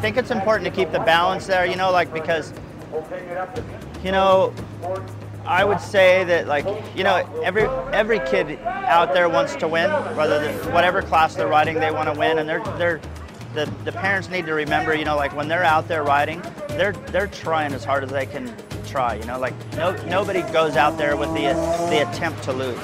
think it's important to keep the balance there, you know, like, because, you know, I would say that, like, you know, every kid out there wants to win, whatever class they're riding, they want to win, and the parents need to remember, you know, like, when they're out there riding, they're trying as hard as they can try, you know, like, nobody goes out there with the attempt to lose.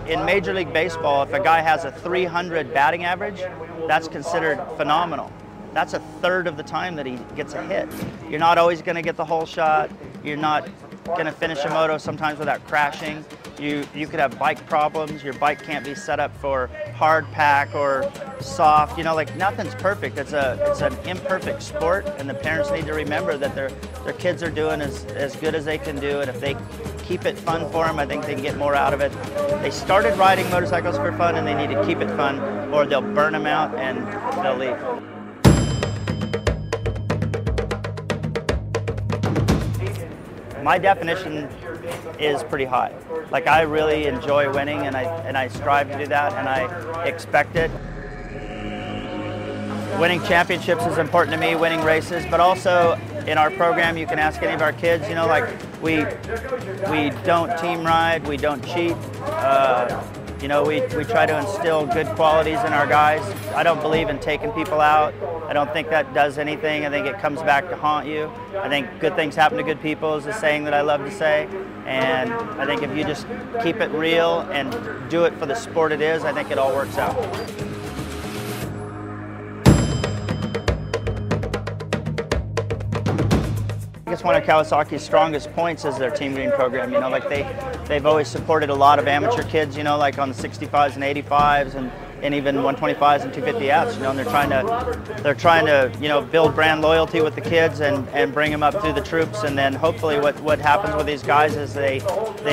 In Major League Baseball, if a guy has a 300 batting average, that's considered phenomenal. That's a third of the time that he gets a hit. You're not always going to get the whole shot. You're not going to finish a moto sometimes without crashing. You could have bike problems. Your bike can't be set up for hard pack or soft. You know, like, nothing's perfect. It's an imperfect sport, and the parents need to remember that their kids are doing as good as they can do, and if they keep it fun for them, I think they can get more out of it. They started riding motorcycles for fun, and they need to keep it fun, or they'll burn them out and they'll leave. My definition is pretty high. Like, I really enjoy winning, and I strive to do that, and I expect it. Winning championships is important to me, winning races, but also in our program, you can ask any of our kids, you know, like, we don't team ride, we don't cheat. You know, we try to instill good qualities in our guys. I don't believe in taking people out. I don't think that does anything. I think it comes back to haunt you. I think good things happen to good people is a saying that I love to say. And I think if you just keep it real and do it for the sport it is, I think it all works out. I guess one of Kawasaki's strongest points is their Team Green program. You know, like, they've always supported a lot of amateur kids, you know, like on the 65s and 85s and even 125s and 250Fs, you know, and they're trying to, you know, build brand loyalty with the kids and bring them up through the troops, and then hopefully what happens with these guys is they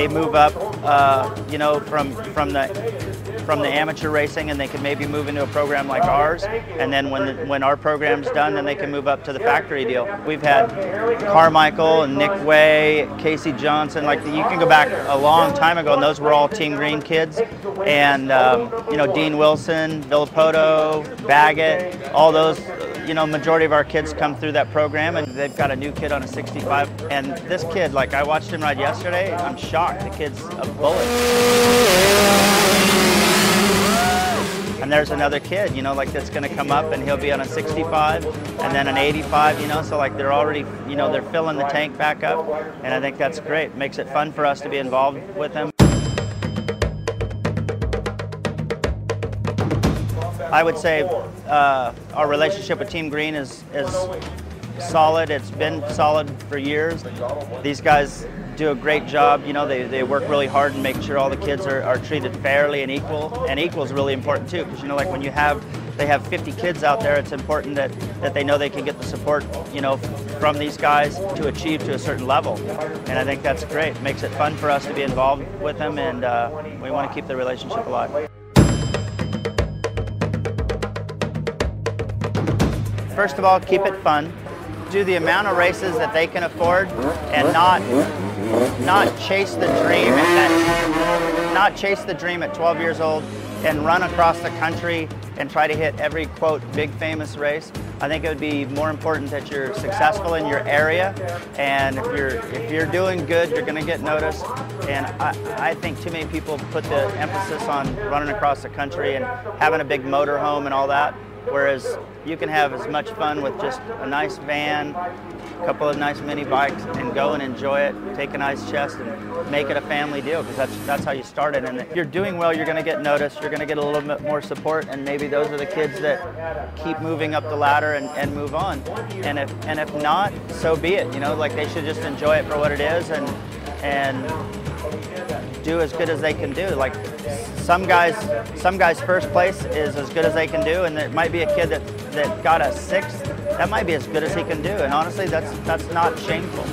move up, you know, from the amateur racing, and they can maybe move into a program like ours, and then when our program's done, then they can move up to the factory deal. We've had Carmichael and Nick Way, Casey Johnson, like, you can go back a long time ago, and those were all Team Green kids, and you know, Dean Wilson, Villapoto, Baggett, all those, you know, majority of our kids come through that program, and they've got a new kid on a 65, and this kid, like, I watched him ride yesterday, I'm shocked, the kid's a bullet. And there's another kid, you know, like, that's going to come up, and he'll be on a 65 and then an 85, you know, so, like, they're already, you know, they're filling the tank back up, and I think that's great. It makes it fun for us to be involved with them. I would say our relationship with Team Green is solid. It's been solid for years. These guys do a great job. You know, they work really hard and make sure all the kids are treated fairly and equal. And equal is really important too, because, you know, like, when they have 50 kids out there, it's important that they know they can get the support, you know, from these guys to achieve to a certain level. And I think that's great. It makes it fun for us to be involved with them, and we want to keep the relationship alive. First of all, keep it fun. Do the amount of races that they can afford, and not chase the dream at 12 years old and run across the country and try to hit every, quote, big famous race. I think it would be more important that you're successful in your area, and if you're doing good, you're going to get noticed. And I think too many people put the emphasis on running across the country and having a big motorhome and all that, whereas you can have as much fun with just a nice van, a couple of nice mini bikes, and go and enjoy it, take a nice chest, and make it a family deal, because that's how you start it. And if you're doing well, you're going to get noticed, you're going to get a little bit more support, and maybe those are the kids that keep moving up the ladder and move on. And if not, so be it. You know, like, they should just enjoy it for what it is and do as good as they can do. Like, some guys' first place is as good as they can do, and there might be a kid that got a 6th. That might be as good as he can do, and honestly, that's not shameful.